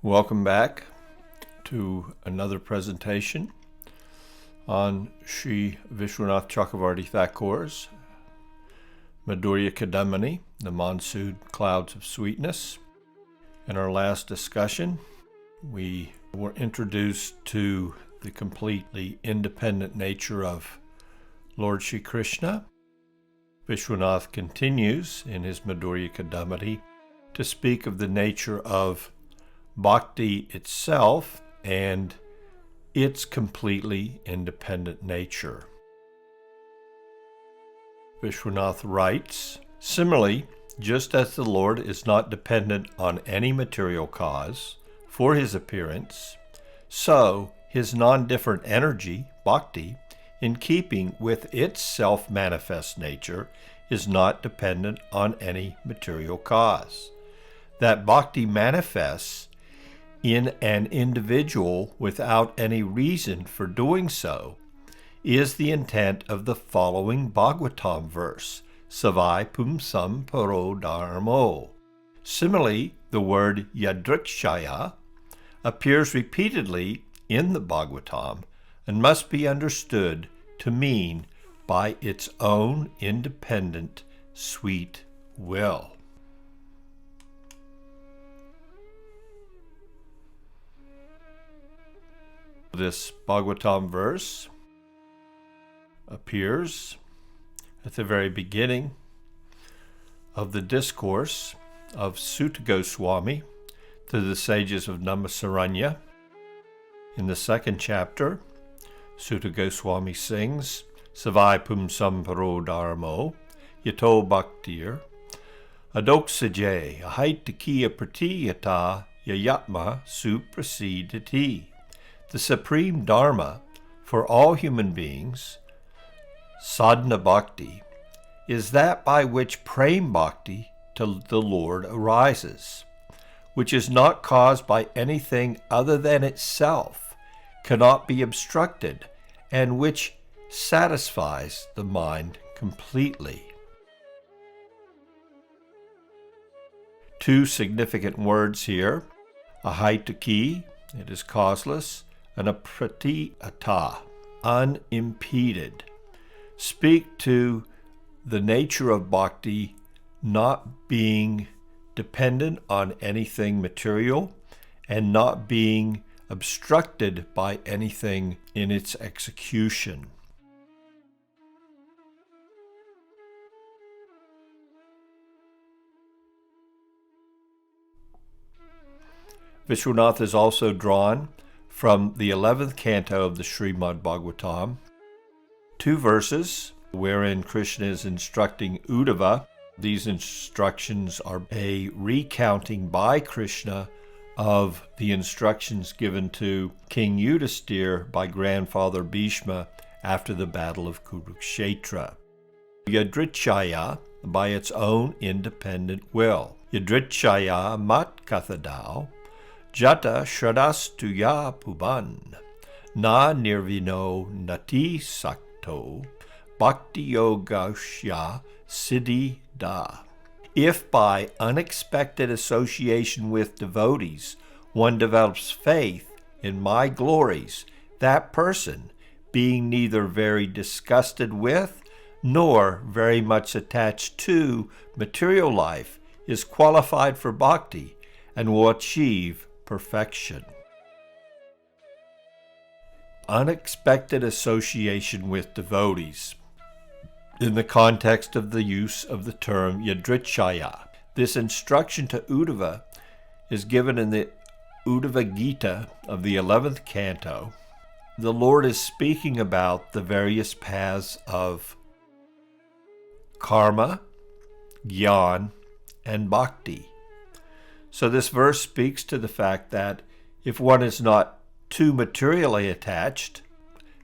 Welcome back to another presentation on Sri Visvanatha Cakravarti Ṭhakura's Madhurya Kadambini, the monsoon clouds of sweetness. In our last discussion, we were introduced to the completely independent nature of Lord Sri Krishna. Viswanath continues in his Madhurya Kadambini to speak of the nature of Bhakti itself and its completely independent nature. Vishwanath writes, similarly, just as the Lord is not dependent on any material cause for his appearance, so his non-different energy, Bhakti, in keeping with its self-manifest nature, is not dependent on any material cause. That Bhakti manifests in an individual without any reason for doing so is the intent of the following Bhagavatam verse, Savai Pumsam Paro Dharmo. Similarly, the word yadrikshaya appears repeatedly in the Bhagavatam and must be understood to mean by its own independent sweet will. This Bhagavatam verse appears at the very beginning of the discourse of Sutta Goswami to the sages of Namasaranya. In the second chapter, Sutta Goswami sings, Savai Pumsam Paro Dharmo, Yato Bhaktir, Adoksaje, Ahaitakiya Pratiyata, Yayatma Suprasidati. The supreme dharma for all human beings, sadhana bhakti, is that by which prema bhakti to the Lord arises, which is not caused by anything other than itself, cannot be obstructed, and which satisfies the mind completely. Two significant words here, ahaitaki, it is causeless, and apratiyata, unimpeded, speak to the nature of bhakti not being dependent on anything material and not being obstructed by anything in its execution. Vishwanath is also drawn from the 11th canto of the Srimad Bhagavatam, two verses wherein Krishna is instructing Uddhava. These instructions are a recounting by Krishna of the instructions given to King Yudhisthira by grandfather Bhishma after the battle of Kurukshetra. Yadrichaya, by its own independent will. Yadrichaya mat kathadao, Jata Shraddhastuya Puban, Na Nirvino Nati Sakto, Bhakti Yogashya Siddhi Da. If by unexpected association with devotees one develops faith in my glories, that person, being neither very disgusted with nor very much attached to material life, is qualified for bhakti and will achieve perfection. Unexpected association with devotees. In the context of the use of the term yadrichaya, this instruction to Uddhava is given in the Uddhava Gita of the 11th canto. The Lord is speaking about the various paths of karma, jnana, and bhakti. So this verse speaks to the fact that if one is not too materially attached,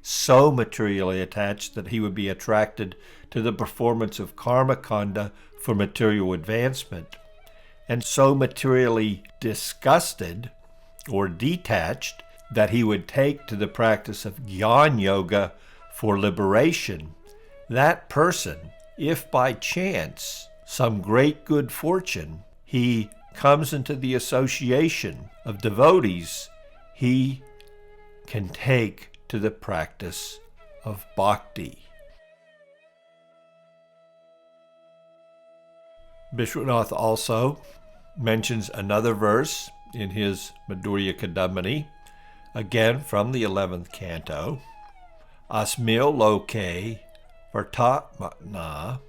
so materially attached that he would be attracted to the performance of karma kanda for material advancement, and so materially disgusted or detached that he would take to the practice of jnana yoga for liberation, that person, if by chance, some great good fortune, he comes into the association of devotees, he can take to the practice of bhakti. Visvanatha also mentions another verse in his Madhurya Kadambini, again from the 11th canto. Asmil loke vartatmana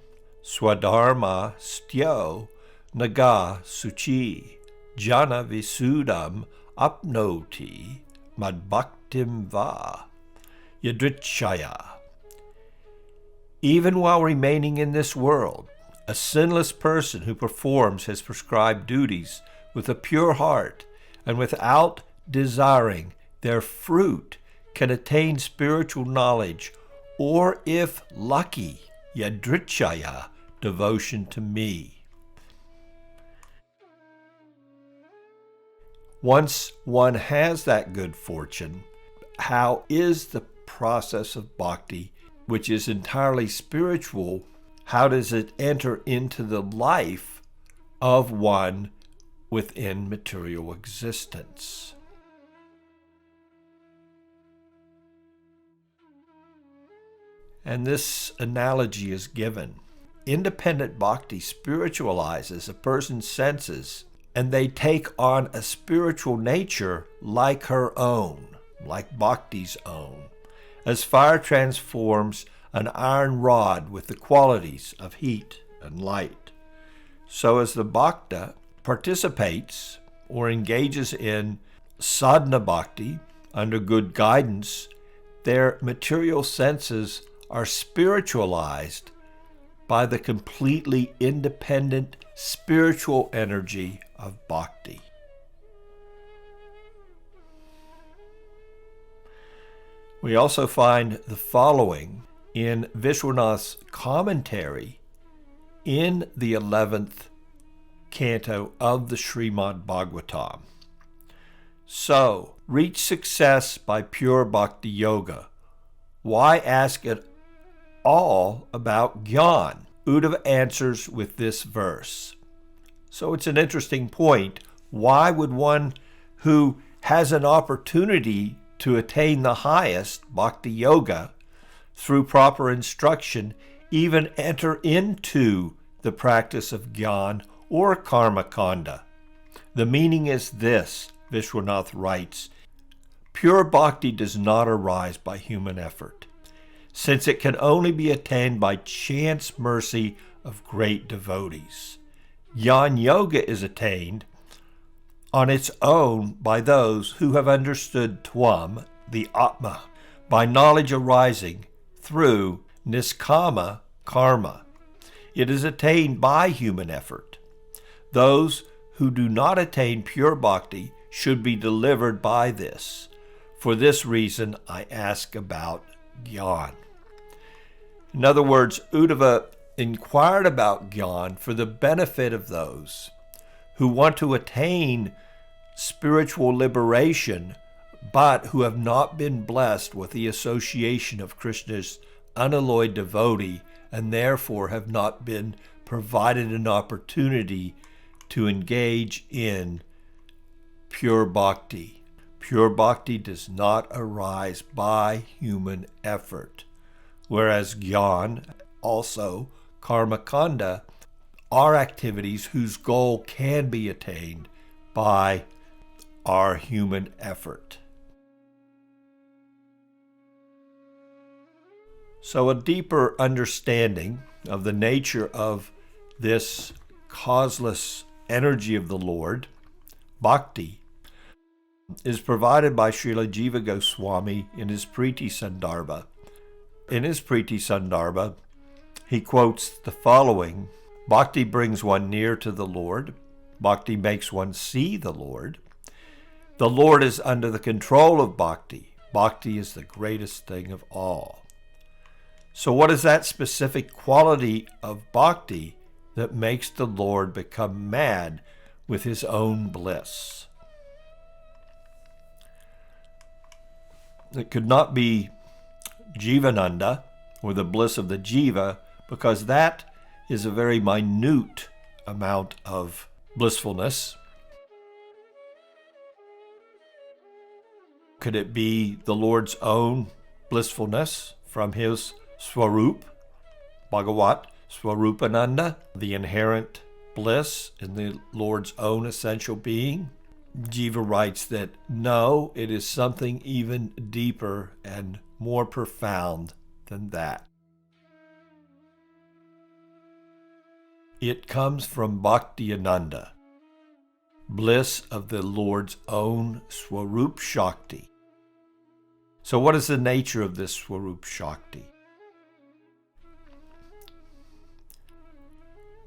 swadharma styo naga suchi jana visudam apnoti madbhaktim va yadrichaya. Even while remaining in this world, a sinless person who performs his prescribed duties with a pure heart and without desiring their fruit can attain spiritual knowledge, or if lucky, yadrichaya, devotion to me. Once one has that good fortune, how is the process of bhakti, which is entirely spiritual, how does it enter into the life of one within material existence? And this analogy is given. Independent bhakti spiritualizes a person's senses, and they take on a spiritual nature like her own, like bhakti's own, as fire transforms an iron rod with the qualities of heat and light. So as the bhakta participates or engages in sadhana bhakti under good guidance, their material senses are spiritualized by the completely independent spiritual energy of bhakti. We also find the following in Visvanatha's commentary in the 11th canto of the Srimad Bhagavatam. So, reach success by pure bhakti yoga. Why ask at all about jnana? Uddhava answers with this verse. So it's an interesting point. Why would one who has an opportunity to attain the highest, bhakti yoga, through proper instruction, even enter into the practice of jnana or karma kanda? The meaning is this, Visvanatha writes, pure bhakti does not arise by human effort, since it can only be attained by chance mercy of great devotees. Jnana yoga is attained on its own by those who have understood Tvam, the Atma, by knowledge arising through niskama karma. It is attained by human effort. Those who do not attain pure bhakti should be delivered by this. For this reason, I ask about jnana. In other words, Uddhava inquired about jnana for the benefit of those who want to attain spiritual liberation, but who have not been blessed with the association of Krishna's unalloyed devotee, and therefore have not been provided an opportunity to engage in pure bhakti. Pure bhakti does not arise by human effort, whereas jnana, also karma kanda, are activities whose goal can be attained by our human effort. So a deeper understanding of the nature of this causeless energy of the Lord, bhakti, is provided by Srila Jiva Goswami in his Priti Sandarbha. In his Priti Sandarbha, he quotes the following: bhakti brings one near to the Lord. Bhakti makes one see the Lord. The Lord is under the control of bhakti. Bhakti is the greatest thing of all. So what is that specific quality of bhakti that makes the Lord become mad with his own bliss? It could not be Jivananda, or the bliss of the jiva, because that is a very minute amount of blissfulness. Could it be the Lord's own blissfulness from his Swarup, Bhagavat Swarupananda, the inherent bliss in the Lord's own essential being? Jiva writes that no, it is something even deeper and more profound than that. It comes from Bhakti Ananda, bliss of the Lord's own Swarup Shakti. So what is the nature of this Swarup Shakti?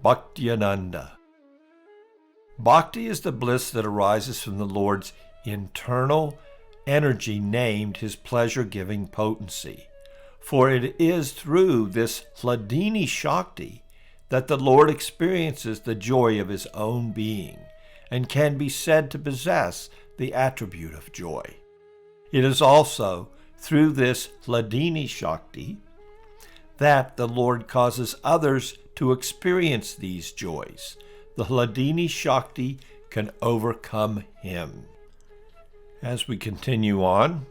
Bhakti Ananda. Bhakti is the bliss that arises from the Lord's internal energy named his pleasure-giving potency. For it is through this Hladini Shakti that the Lord experiences the joy of his own being and can be said to possess the attribute of joy. It is also through this Hladini Shakti that the Lord causes others to experience these joys. The Hladini Shakti can overcome him. As we continue on,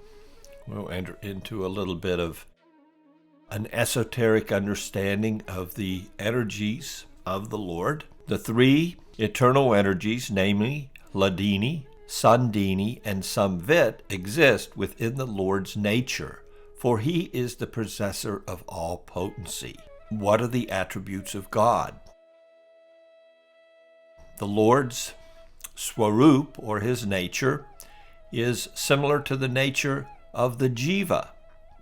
we'll enter into a little bit of an esoteric understanding of the energies of the Lord. The three eternal energies, namely Hladini, Sandini, and Samvit, exist within the Lord's nature, for he is the possessor of all potency. What are the attributes of God? The Lord's Swarup, or his nature, is similar to the nature of the Jiva.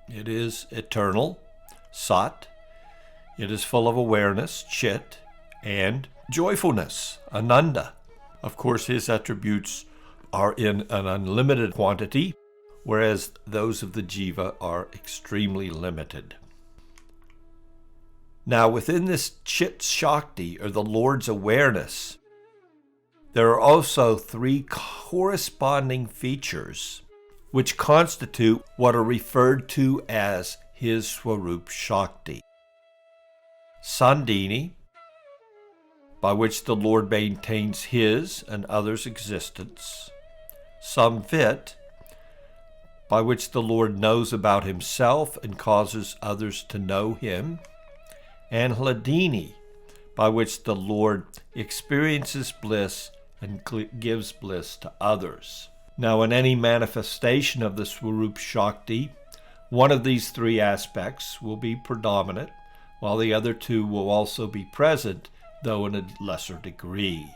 It is eternal, Sat. It is full of awareness, Chit, and joyfulness, Ananda. Of course, his attributes are in an unlimited quantity, whereas those of the Jiva are extremely limited. Now, within this Chit Shakti, or the Lord's awareness, there are also three corresponding features which constitute what are referred to as his Swarup Shakti. Sandini, by which the Lord maintains his and others' existence. Samvit, by which the Lord knows about himself and causes others to know him. And Hladini, by which the Lord experiences bliss and gives bliss to others. Now, in any manifestation of the Swarup Shakti, one of these three aspects will be predominant, while the other two will also be present, though in a lesser degree.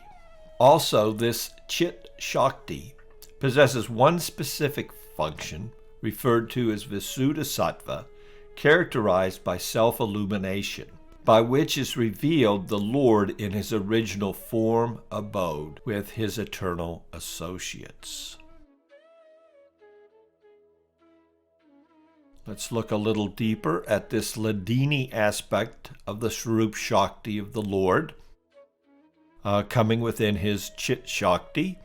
Also, this Chit Shakti possesses one specific function, referred to as Visuddha-sattva, characterized by self-illumination, by which is revealed the Lord in his original form abode with his eternal associates. Let's look a little deeper at this Hladini aspect of the Swarup Shakti of the Lord, coming within his Chit Shakti,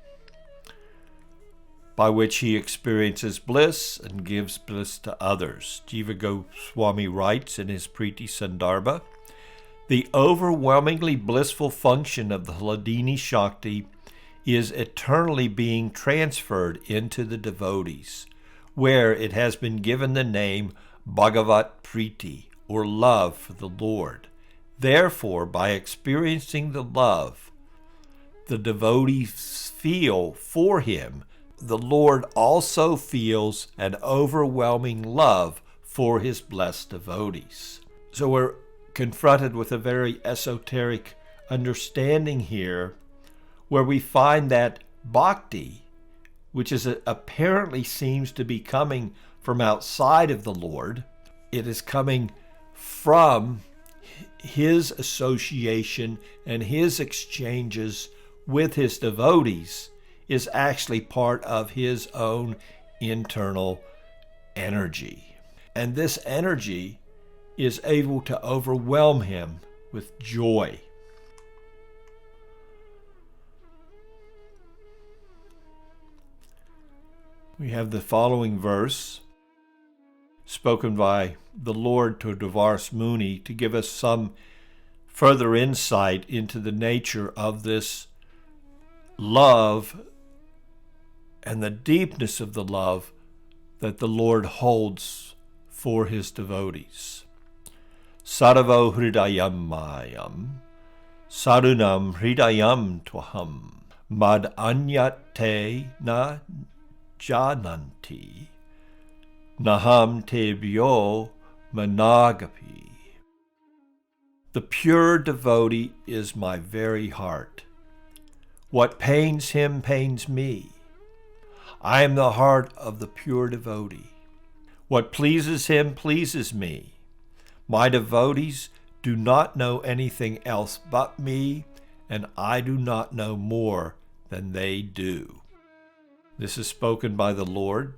by which he experiences bliss and gives bliss to others. Jiva Goswami writes in his Priti Sandarbha, the overwhelmingly blissful function of the Hladini Shakti is eternally being transferred into the devotees, where it has been given the name Bhagavat Priti, or love for the Lord. Therefore, by experiencing the love the devotees feel for him, the Lord also feels an overwhelming love for his blessed devotees. So we're confronted with a very esoteric understanding here, where we find that bhakti, which is apparently seems to be coming from outside of the Lord, it is coming from his association and his exchanges with his devotees, is actually part of his own internal energy. And this energy is able to overwhelm him with joy. We have the following verse spoken by the Lord to Dvars Muni to give us some further insight into the nature of this love and the deepness of the love that the Lord holds for his devotees. Sarvo hridayam mayam, sarunam hridayam tvaham, mad anyate na jananti, naham tebhyo managapi. The pure devotee is my very heart. What pains him pains me. I am the heart of the pure devotee. What pleases him pleases me. My devotees do not know anything else but me, and I do not know more than they do. This is spoken by the Lord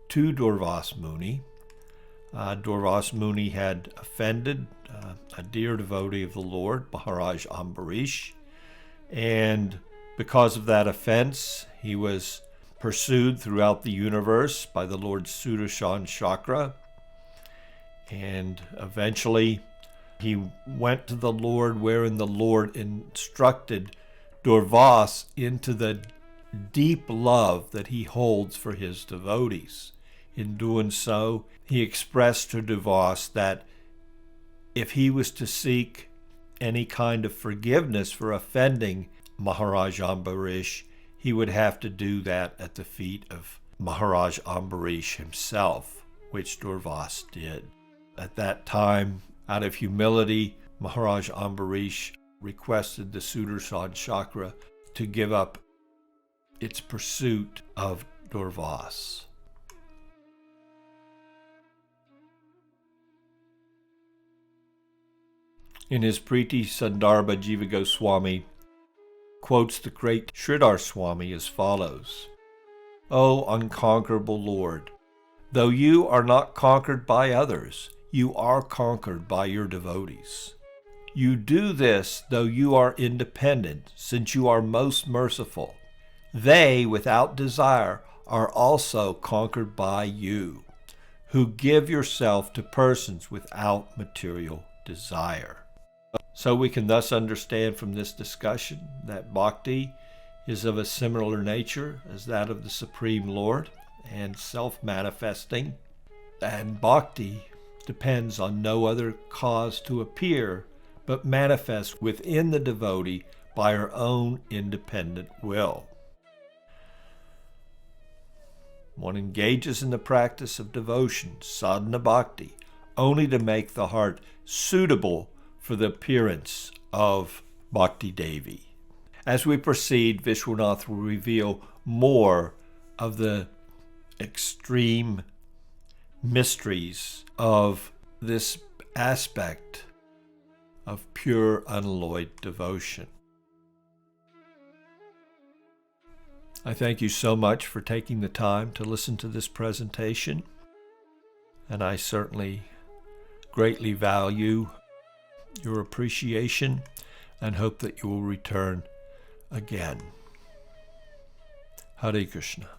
to Durvas Muni. Durvas Muni had offended a dear devotee of the Lord, Maharaj Ambarish, and because of that offense, he was pursued throughout the universe by the Lord Sudarshan Chakra, and eventually he went to the Lord, wherein the Lord instructed Durvas into the deep love that he holds for his devotees. In doing so, he expressed to Durvas that if he was to seek any kind of forgiveness for offending Maharaj Ambarish, he would have to do that at the feet of Maharaj Ambarish himself, which Durvas did. At that time, out of humility, Maharaj Ambarish requested the Sudarshan Chakra to give up its pursuit of Durvas. In his Priti Sandarbha, Jiva Goswami quotes the great Sridhar Swami as follows: O unconquerable Lord, though you are not conquered by others, you are conquered by your devotees. You do this though you are independent, since you are most merciful. They, without desire, are also conquered by you, who give yourself to persons without material desire. So we can thus understand from this discussion that bhakti is of a similar nature as that of the Supreme Lord and self-manifesting, and bhakti depends on no other cause to appear but manifests within the devotee by her own independent will. One engages in the practice of devotion, sadhana bhakti, only to make the heart suitable for the appearance of Bhakti Devi. As we proceed, Vishwanath will reveal more of the extreme mysteries of this aspect of pure, unalloyed devotion. I thank you so much for taking the time to listen to this presentation, and I certainly greatly value your appreciation and hope that you will return again. Hare Krishna.